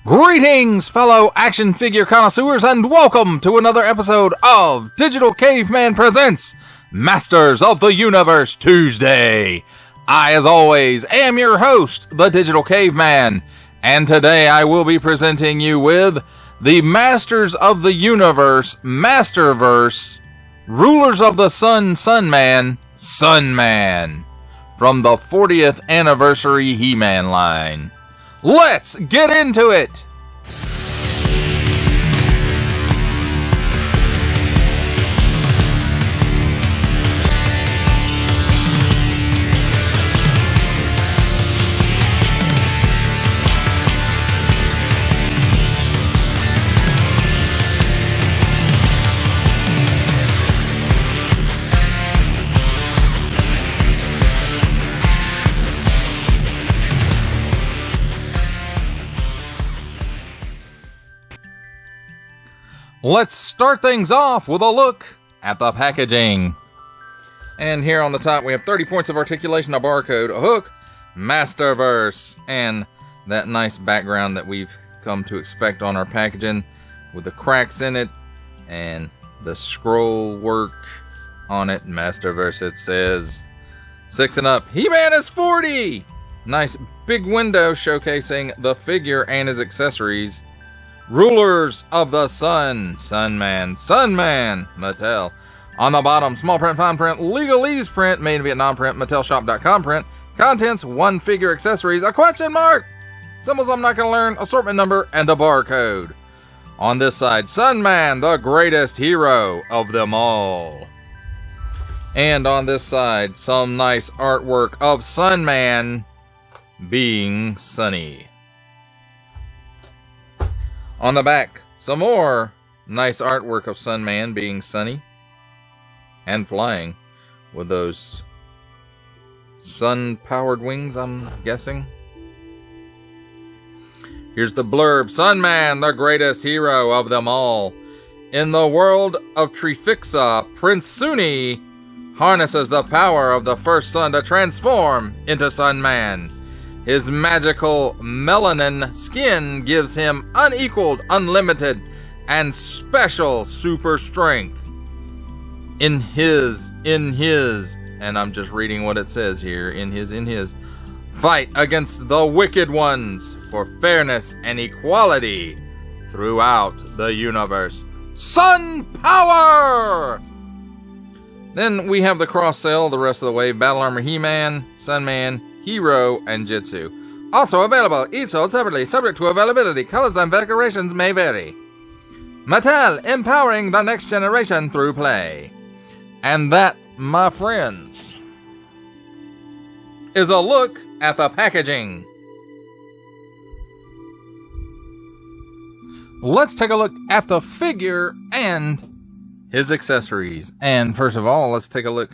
Greetings, fellow action figure connoisseurs, and welcome to another episode of Digital Caveman Presents Masters of the Universe Tuesday. I, as always, am your host, the Digital Caveman, and today I will be presenting you with the Masters of the Universe Masterverse Rulers of the Sun Sun-Man, Sun-Man, from the 40th Anniversary He-Man line. Let's get into it! Let's start things off with a look at the packaging. And here on the top we have 30 points of articulation, a barcode, a hook, Masterverse, and that nice background that we've come to expect on our packaging with the cracks in it and the scroll work on it. Masterverse, it says. 6 and up, He-Man is 40! Nice big window showcasing the figure and his accessories. Rulers of the Sun, Sun-Man, Sun-Man, Mattel. On the bottom, small print, fine print, legalese print, made in Vietnam print, MattelShop.com print. Contents, 1 figure accessories, a question mark, symbols I'm not going to learn, assortment number, and a barcode. On this side, Sun-Man, the greatest hero of them all. And on this side, some nice artwork of Sun-Man being sunny. On the back, some more nice artwork of Sun-Man being sunny and flying with those sun-powered wings, I'm guessing. Here's the blurb. Sun-Man, the greatest hero of them all. In the world of Trifixa, Prince Suni harnesses the power of the first sun to transform into Sun-Man. His magical melanin skin gives him unequaled, unlimited, and special super strength. In his, and I'm just reading what it says here, in his, fight against the wicked ones for fairness and equality throughout the universe. Sun Power! Then we have the cross-sell the rest of the way. Battle Armor He-Man, Sun-Man, Hero, and Jitsu. Also available, each sold separately, subject to availability. Colors and decorations may vary. Mattel, empowering the next generation through play. And that, my friends, is a look at the packaging. Let's take a look at the figure and his accessories. And first of all, let's take a look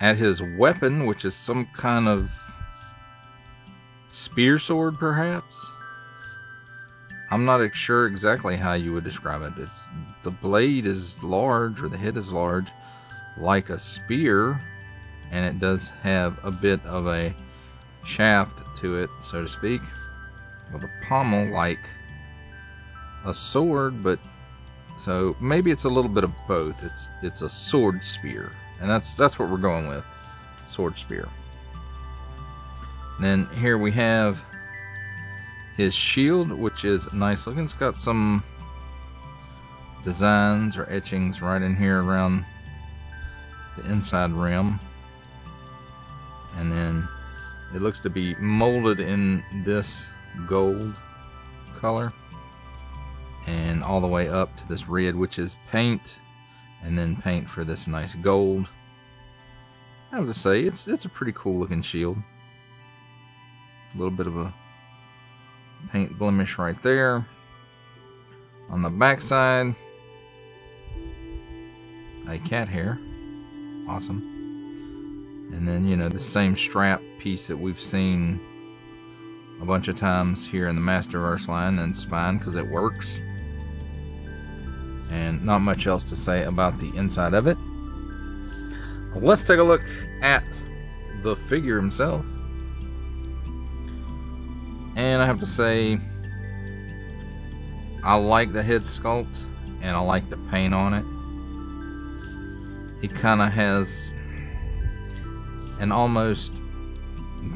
at his weapon, which is some kind of spear sword, perhaps? I'm not sure exactly how you would describe it. The blade is large, or the head is large, like a spear, and it does have a bit of a shaft to it, so to speak, with a pommel like a sword, but so maybe it's a little bit of both. It's a sword spear. And that's what we're going with. Sword spear. And then here we have his shield, which is nice looking. It's got some designs or etchings right in here around the inside rim. And then it looks to be molded in this gold color. And all the way up to this red, which is paint. And then paint for this nice gold. I have to say, it's a pretty cool looking shield. A little bit of a paint blemish right there. On the back side, a cat hair. Awesome. And then, you know, the same strap piece that we've seen a bunch of times here in the Masterverse line, and it's fine because it works. And not much else to say about the inside of it. Let's take a look at the figure himself. And I have to say, I like the head sculpt, and I like the paint on it. He kind of has an almost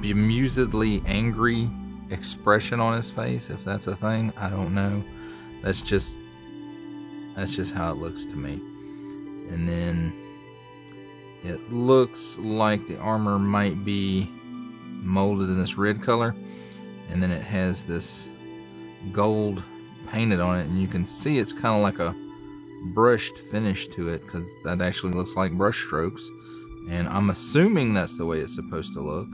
bemusedly angry expression on his face, if that's a thing. I don't know. That's just how it looks to me. And then it looks like the armor might be molded in this red color, and then it has this gold painted on it, and you can see it's kind of like a brushed finish to it, because that actually looks like brush strokes, and I'm assuming that's the way it's supposed to look,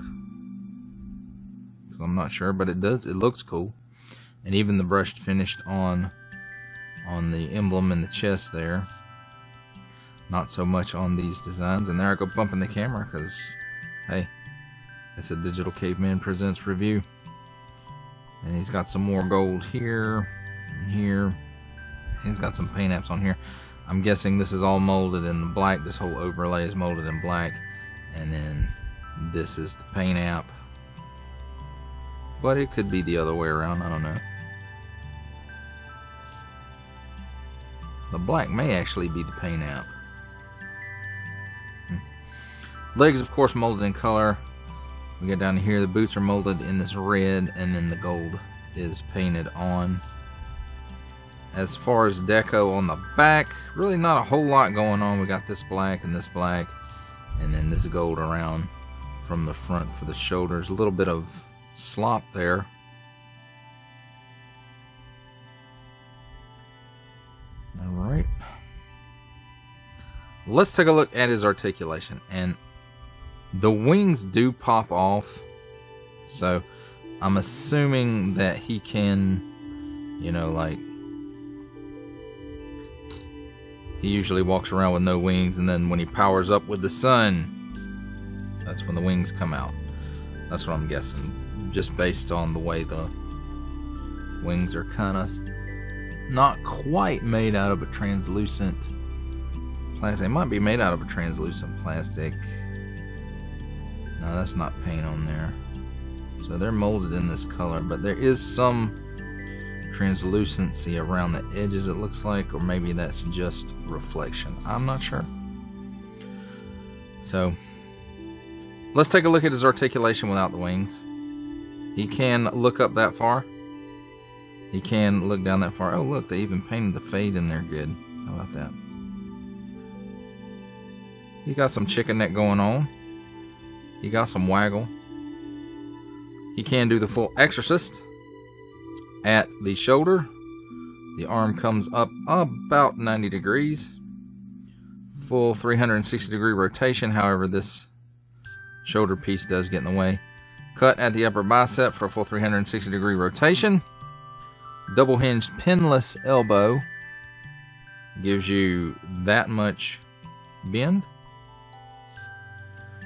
because I'm not sure, but it looks cool. And even the brushed finished on the emblem in the chest there, not so much on these designs. And there I go bumping the camera, because hey, it's a Digital Caveman Presents review. And he's got some more gold here and here. He's got some paint apps on here. I'm guessing this is all molded in black. This whole overlay is molded in black, and then this is the paint app. But it could be the other way around, I don't know. The black may actually be the paint app. Legs, of course, molded in color. We get down to here, the boots are molded in this red, and then the gold is painted on. As far as deco on the back, really not a whole lot going on. We got this black, and then this gold around from the front for the shoulders. A little bit of slop there. Alright. Let's take a look at his articulation. And the wings do pop off. So I'm assuming that he can, you know, like, he usually walks around with no wings, and then when he powers up with the sun, that's when the wings come out. That's what I'm guessing, just based on the way the wings are kind of not quite made out of a translucent plastic. They might be made out of a translucent plastic. No, that's not paint on there. So they're molded in this color, but there is some translucency around the edges, it looks like, or maybe that's just reflection. I'm not sure. So let's take a look at his articulation without the wings. He can look up that far. He can look down that far. Oh, look, they even painted the fade in there good. How about that? He got some chicken neck going on. He got some waggle. He can do the full exorcist at the shoulder. The arm comes up about 90 degrees. Full 360 degree rotation. However, this shoulder piece does get in the way. Cut at the upper bicep for a full 360 degree rotation. Double hinged pinless elbow gives you that much bend.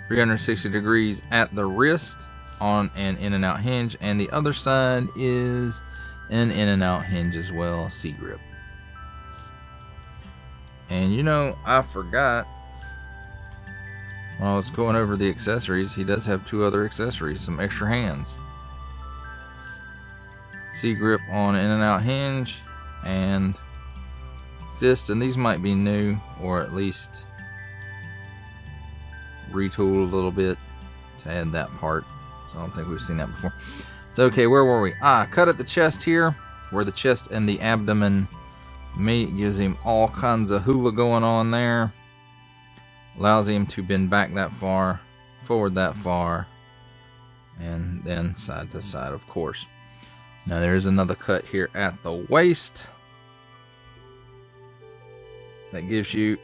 360 degrees at the wrist on an in and out hinge, and the other side is an in and out hinge as well, C grip. And you know, I forgot while I was going over the accessories, he does have two other accessories, some extra hands. C grip on in and out hinge and fist, and these might be new or at least retooled a little bit to add that part. So I don't think we've seen that before. So okay, where were we? Cut at the chest here, where the chest and the abdomen meet. Gives him all kinds of hula going on there. Allows him to bend back that far, forward that far, and then side to side, of course. Now there's another cut here at the waist that gives you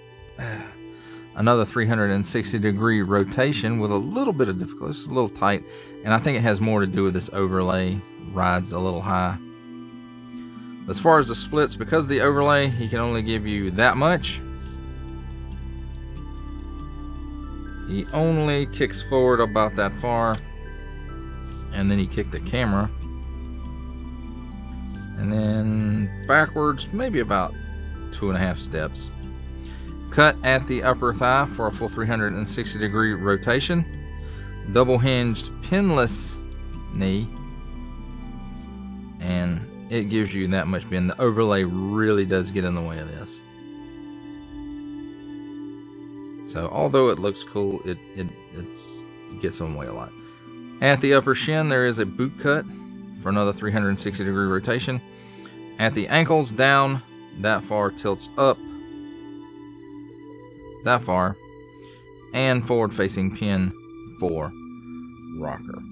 another 360 degree rotation with a little bit of difficulty. It's a little tight, and I think it has more to do with this overlay rides a little high. As far as the splits, because of the overlay, he can only give you that much. He only kicks forward about that far, and then he kicked the camera, and then backwards maybe about 2.5 steps. Cut at the upper thigh for a full 360 degree rotation. Double hinged pinless knee and it gives you that much bend. The overlay really does get in the way of this. So although it looks cool, it gets in the way a lot. At the upper shin, there is a boot cut for another 360-degree rotation. At the ankles, down that far, tilts up that far, and forward-facing pin for rocker.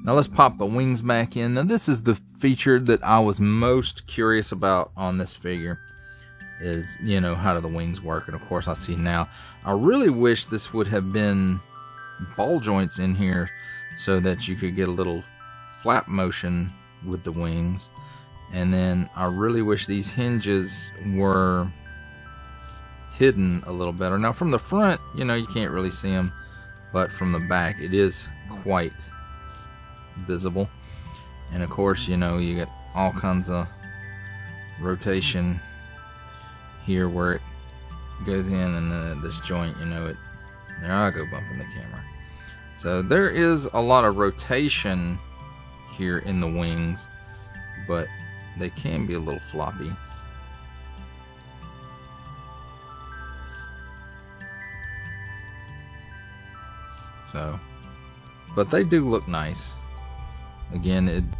Now let's pop the wings back in. Now this is the feature that I was most curious about on this figure, is, you know, how do the wings work? And of course I see now. I really wish this would have been ball joints in here so that you could get a little flap motion with the wings. And then I really wish these hinges were hidden a little better. Now from the front, you know, you can't really see them, but from the back it is quite visible. And of course, you know, you get all kinds of rotation here where it goes in, and then this joint, you know, there I go bumping the camera. So there is a lot of rotation here in the wings, but they can be a little floppy. So, but they do look nice. Again,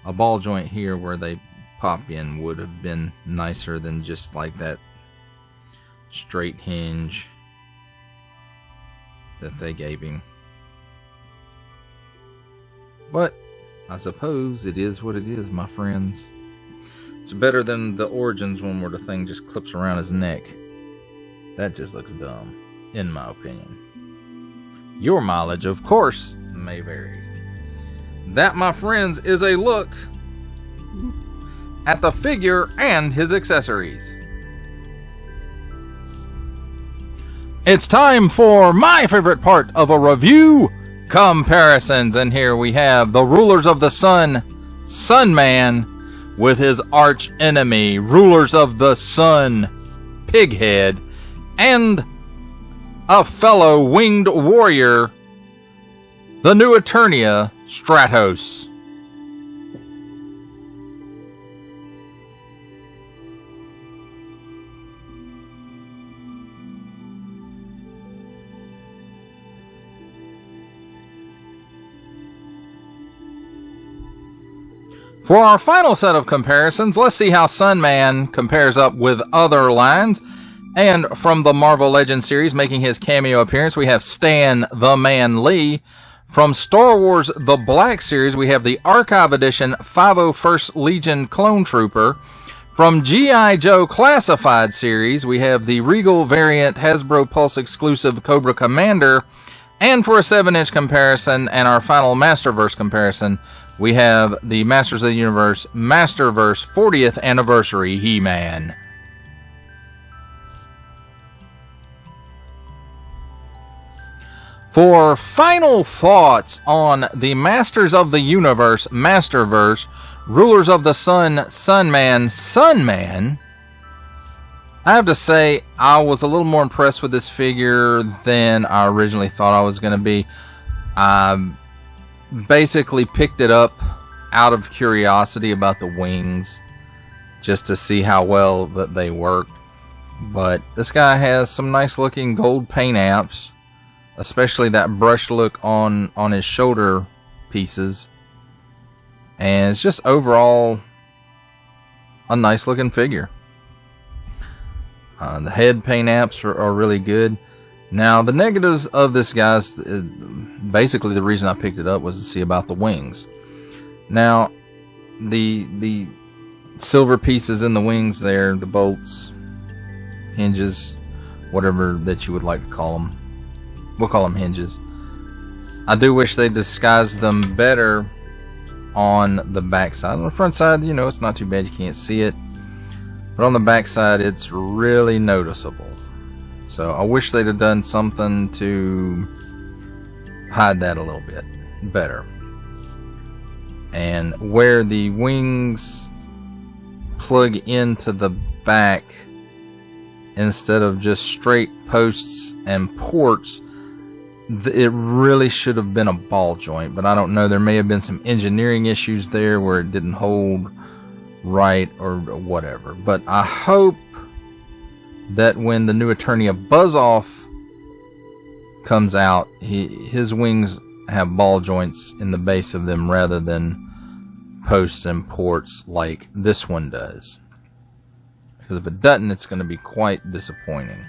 a ball joint here where they pop in would have been nicer than just like that straight hinge that they gave him. But I suppose it is what it is, my friends. It's better than the Origins one where the thing just clips around his neck. That just looks dumb, in my opinion. Your mileage, of course, may vary. That, my friends, is a look at the figure and his accessories. It's time for my favorite part of a review, comparisons. And here we have the Rulers of the Sun, Sun-Man, with his arch enemy, Rulers of the Sun, Pighead, and a fellow winged warrior, the new Eternia, Stratos. For our final set of comparisons, let's see how Sun-Man compares up with other lines. And from the Marvel Legends series, making his cameo appearance, we have Stan the Man Lee. From Star Wars The Black Series, we have the Archive Edition 501st Legion Clone Trooper. From G.I. Joe Classified Series, we have the Regal variant Hasbro Pulse exclusive Cobra Commander. And for a 7-inch comparison and our final Masterverse comparison, we have the Masters of the Universe Masterverse 40th Anniversary He-Man. For final thoughts on the Masters of the Universe Masterverse Rulers of the Sun Sun-Man Sun-Man, I have to say I was a little more impressed with this figure than I originally thought I was going to be. I basically picked it up out of curiosity about the wings, just to see how well that they worked. But this guy has some nice looking gold paint apps, especially that brush look on his shoulder pieces. And it's just overall a nice looking figure. The head paint apps are really good. Now, the negatives of this, guys, basically the reason I picked it up was to see about the wings. Now, the silver pieces in the wings there, the bolts, hinges, whatever that you would like to call them. We'll call them hinges. I do wish they disguised them better on the back side. On the front side, you know, it's not too bad, you can't see it. But on the back side, it's really noticeable. So I wish they'd have done something to hide that a little bit better. And where the wings plug into the back, instead of just straight posts and ports, it really should have been a ball joint, but I don't know. There may have been some engineering issues there where it didn't hold right or whatever. But I hope that when the new Eternia Buzz-Off comes out, his wings have ball joints in the base of them rather than posts and ports like this one does. Because if it doesn't, it's going to be quite disappointing.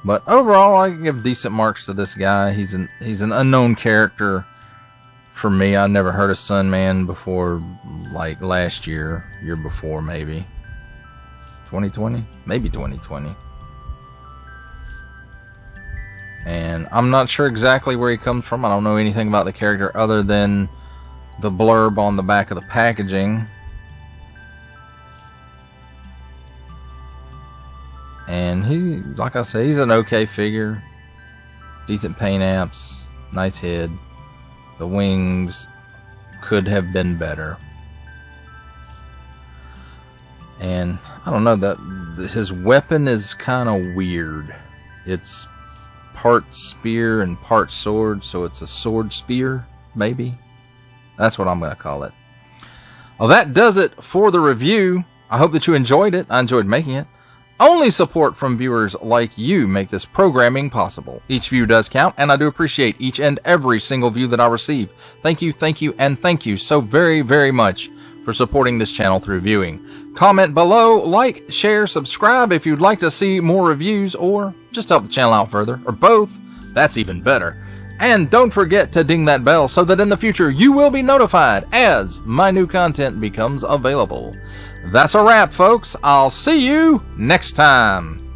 But overall, I can give decent marks to this guy. He's an unknown character for me. I never heard of Sun-Man before, like last year before maybe. 2020? Maybe 2020. And I'm not sure exactly where he comes from. I don't know anything about the character other than the blurb on the back of the packaging. And he, like I say, he's an okay figure. Decent paint apps. Nice head. The wings could have been better. And I don't know, that his weapon is kind of weird. It's part spear and part sword, so it's a sword spear, maybe. That's what I'm going to call it. Well, that does it for the review. I hope that you enjoyed it. I enjoyed making it. Only support from viewers like you make this programming possible. Each view does count, and I do appreciate each and every single view that I receive. Thank you, and thank you so very, very much for supporting this channel through viewing. Comment below, like, share, subscribe if you'd like to see more reviews, or just help the channel out further, or both. That's even better. And don't forget to ding that bell so that in the future you will be notified as my new content becomes available. That's a wrap, folks. I'll see you next time.